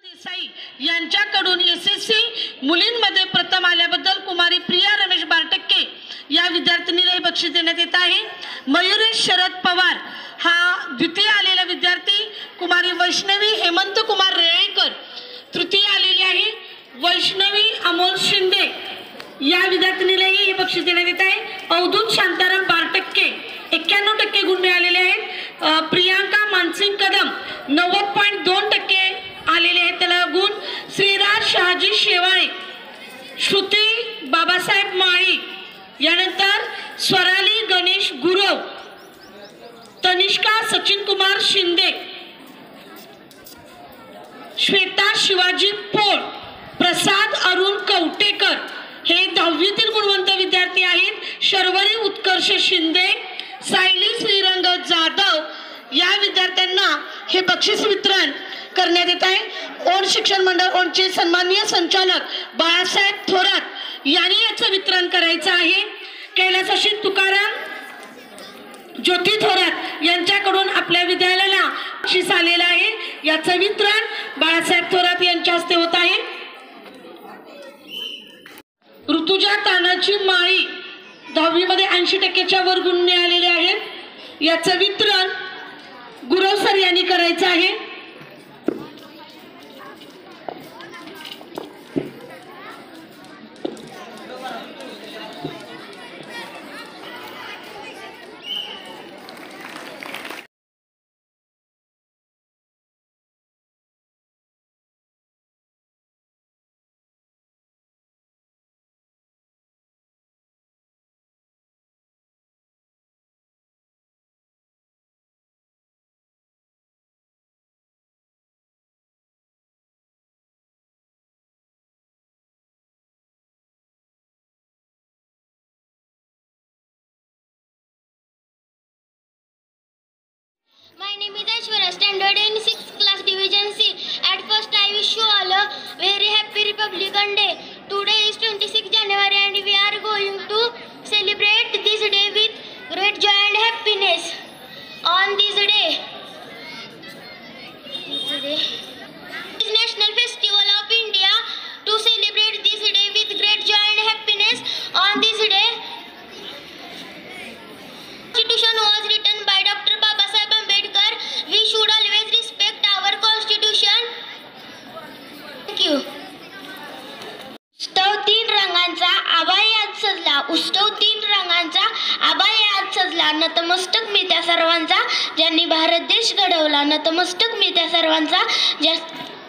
देसाई यांच्याकडून एसएससी मुलींमध्ये प्रथम आल्याबद्दल कुमारी प्रिया रमेश या विद्यार्थिनीला हे बक्षीस देण्यात येत आहे। मयुरेश शरद पवार हा द्वितीय आलेला विद्यार्थी, कुमारी वैष्णवी हेमंत कुमार रेळेकर तृतीय आलेली आहे, वैष्णवी अमोल शिंदे या विद्यार्थिनीलाही हे बक्षीस देण्यात येत आहे। अवधूत शांताराम 12% 91% गुण मिळालेले आहेत। प्रियांका मानसिंग कदम 90.2% आलेले आहेत त्याला गुण। श्रीराज शहाजी शेवाळे, श्रुती बाबासाहेब माळी, यानंतर स्वराली गणेश गुरव, तनिष्का सचिन कुमार शिंदे, श्वेता शिवाजी पोळ, प्रसाद अरुण कवटेकर हे 10वीतील गुणवंत विद्यार्थी आहेत। शर्वरी उत्कर्ष शिंदे, सायली श्रीरंग जाधव या विद्यार्थ्यांना हे बक्षीस वितरण करण्यात येत आहे। ओण शिक्षण मंडळ ओणचे सन्माननीय संचालक बाळासाहेब थोरात यांनी याचं वितरण करायचं आहे। कैलासाशी तुकाराम ज्योती थोरात यांच्याकडून आपल्या विद्यालयाला बक्षीस आलेलं आहे, याचं वितरण बाळासाहेब थोरात यांच्या हस्ते होत आहे। ऋतुजा तानाजी माळी 10वी मध्ये 80%च्या वर गुण मिळालेले आहेत, याचं वितरण गुरव सर यांनी करायचं आहे। My name is Aishwarya, standard in 6th class, division C. At first, I wish you all a very happy Republican Day. Today is 26 January and we are going to celebrate this day with great joy and happiness. On this day is National Festival of India. To celebrate this day with great joy and happiness, on this day, Constitution was written by Dr. Babasaheb Ambedkar. We should always respect our Constitution. Thank you. उत्सव 3 रंगांचा आभाळी आज सजला, उत्सव 3 रंगांचा आभाळी आज सजला, नतमस्तक मी त्या सर्वांचा ज्यांनी भारत देश घडवला, नतमस्तक मी त्या सर्वांचा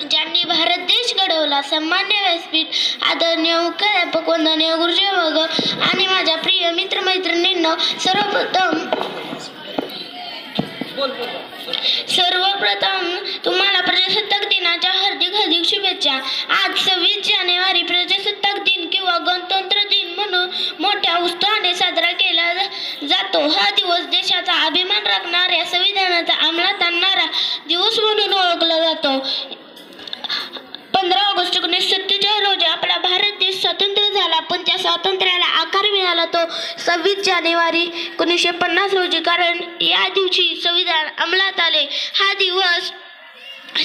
ज्यांनी भारत देश घडवला। सन्मान्य व्यासपीठ, आदरणीय मुख्याध्यापक, वंदनीय गुरुजी वर्ग आणि माझ्या प्रिय मित्रमैत्रिणींनो, सर्वप्रथम तुम्हाला प्रजासत्ताक दिनाच्या हार्दिक हार्दिक शुभेच्छा। आज 26 जानेवारी प्रजासत्ताक दिन किंवा गणतंत्र दिन म्हणून मोठ्या उत्साहाने साजरा केला जातो। हा दिवस देशाचा अभिमान राखणाऱ्या संविधानाचा अंमलात आणणारा दिवस म्हणून ओळखला जातो। 15 ऑगस्ट 1947 रोजी आपला भारत देश स्वतंत्र झाला, पण त्या स्वातंत्र्याला आकार मिळाला तो 26 जानेवारी 1950 रोजी, कारण या दिवशी संविधान अंमलात आले। हा दिवस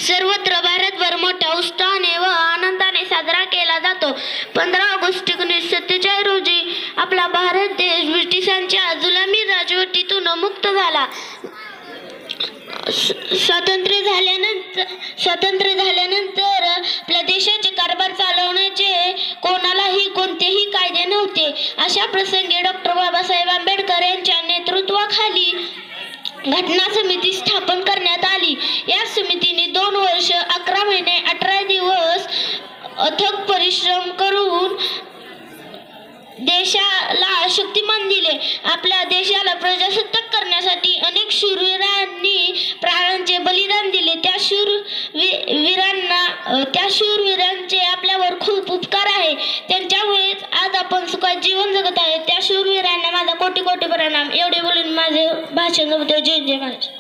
सर्वत्र भारतभर मोठ्या उत्साहाने व आनंदाने साजरा केला जातो। 15 ऑगस्ट 1947 रोजी आपला भारत देश ब्रिटिशांच्या जुलमी राजवटीतून मुक्त झाला। स्वातंत्र्य झाल्यानंतर आपल्या देशाचे कारभार चालवण्याचे कोणालाही कोणतेही कायदे नव्हते। अशा प्रसंगी डॉक्टर बाबासाहेब आंबेडकर यांच्या नेतृत्वाखाली घटना समिती स्थापन करण्यात आली। या समितीने 2 वर्ष 11 महिने 18 दिवस अथक परिश्रम करून देशाला शक्तिमान दिले। आपल्या देशाला प्रजासत्ताक करण्यासाठी अनेक शूरवीरांनी प्राणांचे बलिदान दिले। त्या शूरवीरांचे आपल्यावर खूप उपकार आहे, त्यांच्यामुळेच आज आपण सुखात जीवन जगत आहे। त्या शूरवीरांना माझा कोटी कोटी प्रणाम। एवढे बोलून माझे भाषण संपवतो। जय जय महाराज।